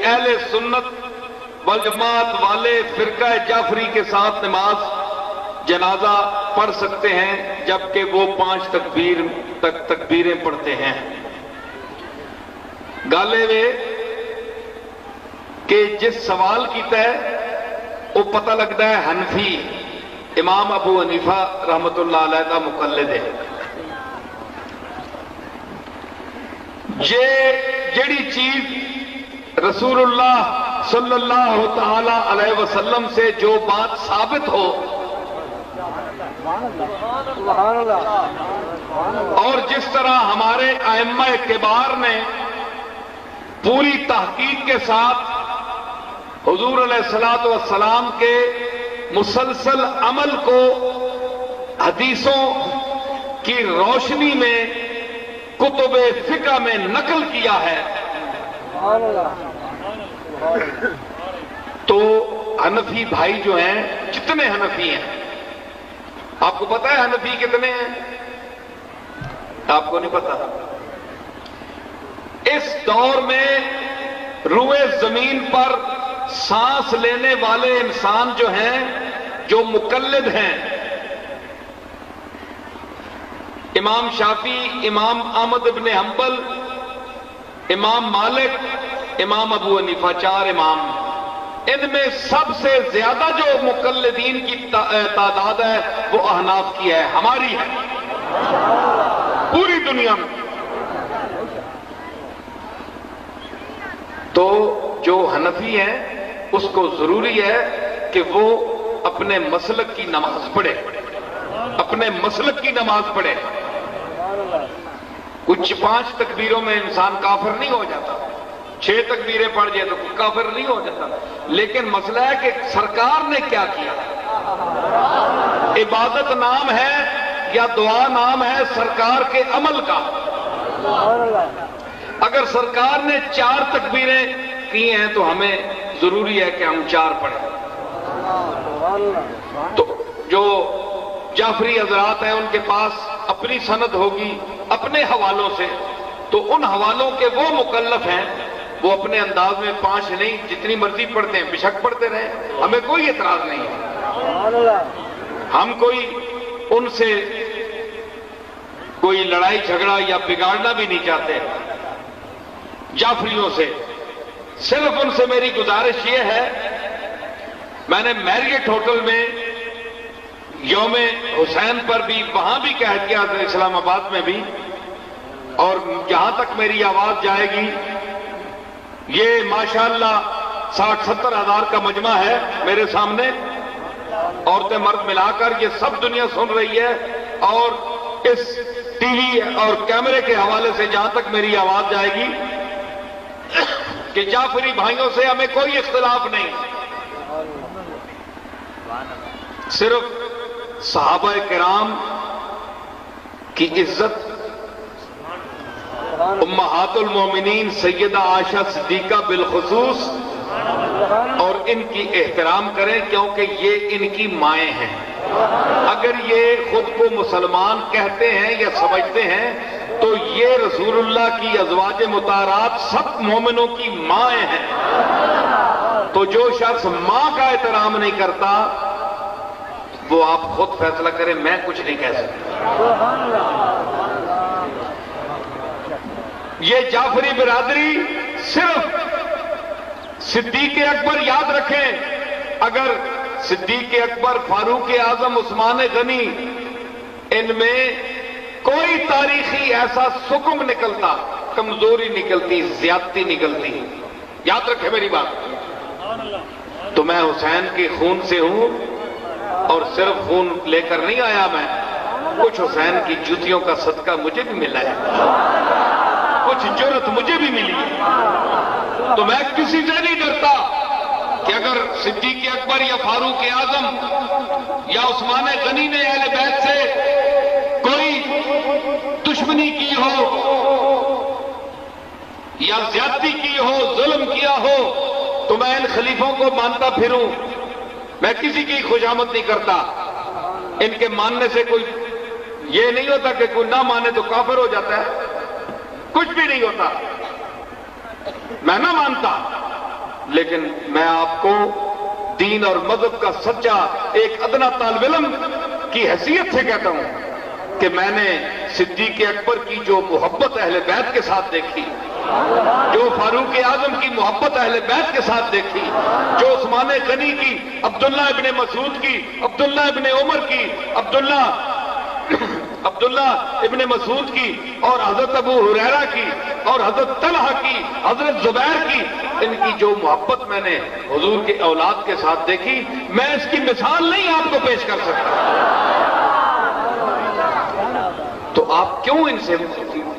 اہل سنت والجماعت والے فرقہ جعفری کے ساتھ نماز جنازہ پڑھ سکتے ہیں جبکہ وہ 5 تکبیریں پڑھتے ہیں. گالے وے کہ جس سوال کیتا ہے وہ پتہ لگتا ہے حنفی امام ابو حنیفہ رحمت اللہ علیہ کا مقلد ہے. جیڑی چیز رسول اللہ صلی اللہ تعالی علیہ وسلم سے جو بات ثابت ہو اور جس طرح ہمارے ائمہ کبار نے پوری تحقیق کے ساتھ حضور علیہ الصلوۃ والسلام کے مسلسل عمل کو حدیثوں کی روشنی میں کتب فقہ میں نقل کیا ہے تو حنفی بھائی جو ہیں جتنے حنفی ہیں آپ کو پتا ہے حنفی کتنے ہیں؟ آپ کو نہیں پتا. اس دور میں روئے زمین پر سانس لینے والے انسان جو ہیں جو مقلد ہیں امام شافعی، امام احمد بن حنبل، امام مالک، امام ابو حنیفہ، 4 امام. ان میں سب سے زیادہ جو مقلدین کی تعداد ہے وہ احناف کی ہے، ہماری ہے پوری دنیا میں. تو جو حنفی ہیں اس کو ضروری ہے کہ وہ اپنے مسلک کی نماز پڑھے، اپنے مسلک کی نماز پڑھے. کچھ 5 تکبیروں میں انسان کافر نہیں ہو جاتا، 6 تکبیریں پڑھ جائے تو کافر نہیں ہو جاتا. لیکن مسئلہ ہے کہ سرکار نے کیا کیا. عبادت نام ہے یا دعا نام ہے سرکار کے عمل کا. اگر سرکار نے 4 تکبیریں کی ہیں تو ہمیں ضروری ہے کہ ہم 4 پڑھیں. تو جو جعفری حضرات ہیں ان کے پاس اپنی سند ہوگی اپنے حوالوں سے، تو ان حوالوں کے وہ مکلف ہیں وہ اپنے انداز میں 5 نہیں جتنی مرضی پڑھتے ہیں، بشک پڑھتے رہیں، ہمیں کوئی اعتراض نہیں ہے. ہم کوئی ان سے کوئی لڑائی جھگڑا یا بگاڑنا بھی نہیں چاہتے جعفریوں سے. صرف ان سے میری گزارش یہ ہے، میں نے میریٹ ہوٹل میں یوم حسین پر بھی وہاں بھی کہہ کیا تھا، اسلام آباد میں بھی، اور جہاں تک میری آواز جائے گی یہ ماشاءاللہ 60-70 ہزار کا مجمع ہے میرے سامنے، عورتیں مرد ملا کر، یہ سب دنیا سن رہی ہے. اور اس ٹی وی اور کیمرے کے حوالے سے جہاں تک میری آواز جائے گی کہ جعفری بھائیوں سے ہمیں کوئی اختلاف نہیں، صرف صحابہ کرام کی عزت، امہات المومنین سیدہ عائشہ صدیقہ بالخصوص، اور ان کی احترام کریں کیونکہ یہ ان کی مائیں ہیں. اگر یہ خود کو مسلمان کہتے ہیں یا سمجھتے ہیں تو یہ رسول اللہ کی ازواج مطہرات سب مومنوں کی مائیں ہیں. تو جو شخص ماں کا احترام نہیں کرتا وہ آپ خود فیصلہ کریں، میں کچھ نہیں کہہ سکتا. یہ جعفری برادری صرف صدیق اکبر یاد رکھیں، اگر صدیق اکبر، فاروق اعظم، عثمان غنی، ان میں کوئی تاریخی ایسا سکم نکلتا، کمزوری نکلتی، زیادتی نکلتی، یاد رکھیں میری بات، تو میں حسین کے خون سے ہوں، اور صرف خون لے کر نہیں آیا میں، کچھ حسین کی جوتیوں کا صدقہ مجھے بھی ملا ہے، کچھ جرت مجھے بھی ملی ہے. تو میں کسی سے نہیں ڈرتا کہ اگر صدیق اکبر یا فاروق اعظم یا عثمان غنی نے اہل بیت سے کوئی دشمنی کی ہو یا زیادتی کی ہو، ظلم کیا ہو، تو میں ان خلیفوں کو مانتا پھروں. میں کسی کی خوشامد نہیں کرتا. ان کے ماننے سے کوئی یہ نہیں ہوتا کہ کوئی نہ مانے تو کافر ہو جاتا ہے، کچھ بھی نہیں ہوتا. میں نہ مانتا لیکن میں آپ کو دین اور مذہب کا سچا ایک ادنا طالب علم کی حیثیت سے کہتا ہوں کہ میں نے صدیق اکبر کی جو محبت اہل بیت کے ساتھ دیکھی، جو فاروق اعظم کی محبت اہل بیت کے ساتھ دیکھی، جو عثمان غنی کی، عبداللہ ابن مسعود کی، عبداللہ ابن عمر کی، عبداللہ ابن مسعود کی، اور حضرت ابو ہریرہ کی، اور حضرت طلحہ کی، حضرت زبیر کی، ان کی جو محبت میں نے حضور کے اولاد کے ساتھ دیکھی، میں اس کی مثال نہیں آپ کو پیش کر سکتا۔ تو آپ کیوں ان سے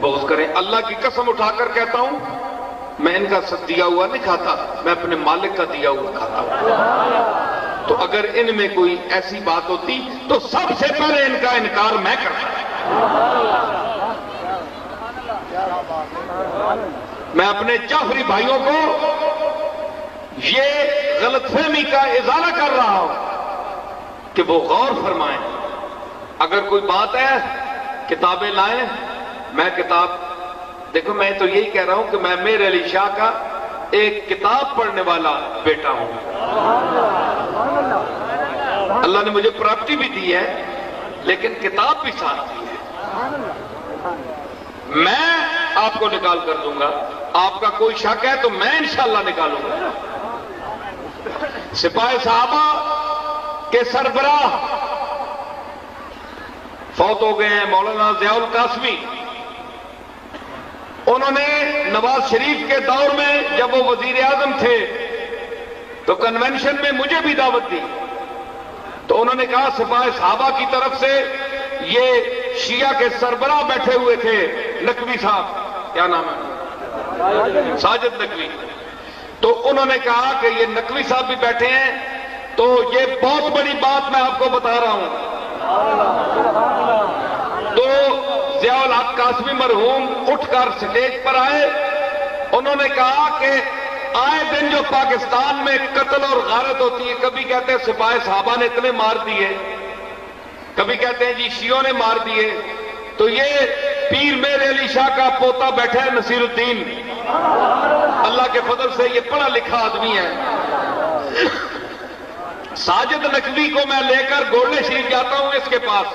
بغض کریں؟ اللہ کی قسم اٹھا کر کہتا ہوں، میں ان کا دیا ہوا نہیں کھاتا، میں اپنے مالک کا دیا ہوا کھاتا ہوں۔ تو اگر ان میں کوئی ایسی بات ہوتی تو سب سے پہلے ان کا انکار میں کرتا۔ میں اپنے جعفری بھائیوں کو یہ غلط فہمی کا ازالہ کر رہا ہوں کہ وہ غور فرمائیں۔ اگر کوئی بات ہے کتابیں لائیں، میں کتاب دیکھو، میں تو یہی کہہ رہا ہوں کہ میں میر علی شاہ کا ایک کتاب پڑھنے والا بیٹا ہوں۔ اللہ نے مجھے پراپرٹی بھی دی ہے لیکن کتاب بھی ساتھ دی ہے۔ میں آپ کو نکال کر دوں گا، آپ کا کوئی شک ہے تو میں انشاءاللہ نکالوں گا۔ سپاہی صحابہ کے سربراہ فوت ہو گئے ہیں، مولانا ضیاء القاسمی۔ انہوں نے نواز شریف کے دور میں جب وہ وزیر اعظم تھے تو کنونشن میں مجھے بھی دعوت دی، تو انہوں نے کہا سپاہی صحابہ کی طرف سے یہ شیعہ کے سربراہ بیٹھے ہوئے تھے، نقوی صاحب، کیا نام ہے، ساجد نقوی، تو انہوں نے کہا کہ یہ نقوی صاحب بھی بیٹھے ہیں، تو یہ بہت بڑی بات میں آپ کو بتا رہا ہوں۔ تو ضیاء الحق قاسمی مرحوم اٹھ کر سٹیج پر آئے، انہوں نے کہا کہ آئے دن جو پاکستان میں قتل اور غارت ہوتی ہے، کبھی کہتے ہیں سپاہی صحابہ نے اتنے مار دیے، کبھی کہتے ہیں جی شیعوں نے مار دیے، تو یہ پیر میر علی شاہ کا پوتا بیٹھا ہے نصیر الدین، اللہ کے فضل سے یہ پڑھا لکھا آدمی ہے۔ ساجد نقوی کو میں لے کر گولڈے شریف جاتا ہوں اس کے پاس،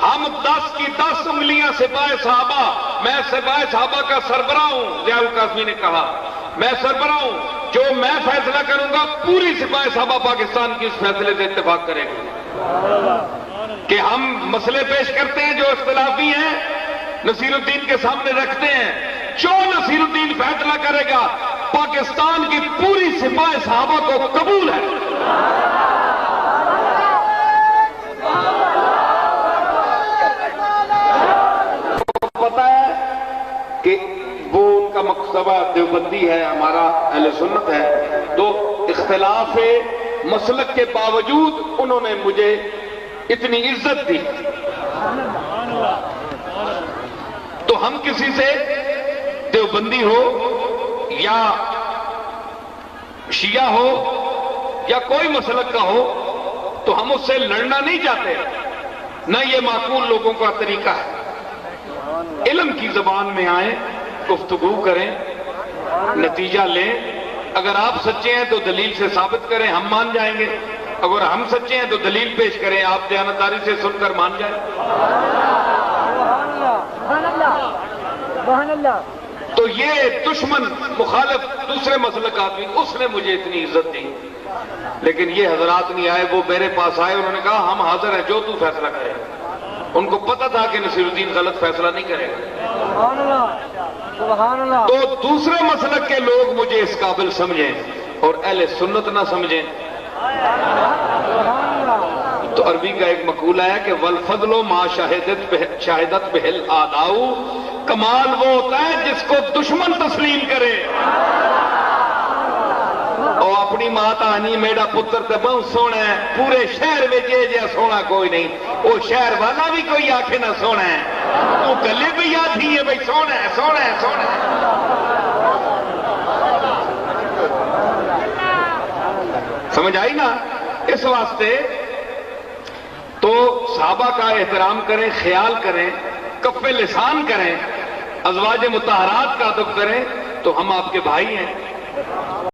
ہم 10 کی 10 انگلیاں سپاہی صحابہ، میں سپاہی صحابہ کا سربراہ ہوں، ضیاء القاسمی نے کہا میں سربراہ ہوں، جو میں فیصلہ کروں گا پوری سپاہی صحابہ پاکستان کی اس فیصلے سے اتفاق کرے گا کہ ہم مسئلے پیش کرتے ہیں جو اختلافی ہیں، نصیر الدین کے سامنے رکھتے ہیں، جو نصیر الدین فیصلہ کرے گا پاکستان کی پوری سپاہی صحابہ کو قبول ہے۔ پتا ہے کہ وہ ان کا مکتبہ دیوبندی ہے، ہمارا اہل سنت ہے، تو اختلاف مسلک کے باوجود انہوں نے مجھے اتنی عزت دی۔ تو ہم کسی سے دیوبندی ہو یا شیعہ ہو یا کوئی مسلک کا ہو تو ہم اس سے لڑنا نہیں چاہتے، نہ یہ معقول لوگوں کا طریقہ ہے۔ علم کی زبان میں آئیں، گفتگو کریں، نتیجہ لیں، اگر آپ سچے ہیں تو دلیل سے ثابت کریں، ہم مان جائیں گے، اگر ہم سچے ہیں تو دلیل پیش کریں، آپ دیانتداری سے سن کر مان جائیں۔ تو یہ دشمن مخالف دوسرے مسلک آدمی، اس نے مجھے اتنی عزت دی، لیکن یہ حضرات نہیں آئے، وہ میرے پاس آئے، انہوں نے کہا ہم حاضر ہیں، جو تو فیصلہ کرے۔ ان کو پتا تھا کہ نصیر الدین غلط فیصلہ نہیں کرے گا، تو دوسرے مسلک کے لوگ مجھے اس قابل سمجھیں اور اہل سنت نہ سمجھیں۔ تو عربی کا ایک مقولہ ہے کہ والفضل ما شاہدت بہل آداؤ، کمال وہ ہوتا ہے جس کو دشمن تسلیم کرے۔ اور اپنی ماں تانی میرا پتر تو بہت سونا ہے، پورے شہر میں جے سونا کوئی نہیں، وہ شہر والا بھی کوئی آنکھیں نہ سونا ہے، وہ گلے بھی یاد ہی ہے بھائی سونا ہے سونا ہے سونا ہے۔ سمجھ آئی نا؟ اس واسطے تو صحابہ کا احترام کریں، خیال کریں، کف لسان کریں، ازواج مطہرات کا ادب کریں، تو ہم آپ کے بھائی ہیں۔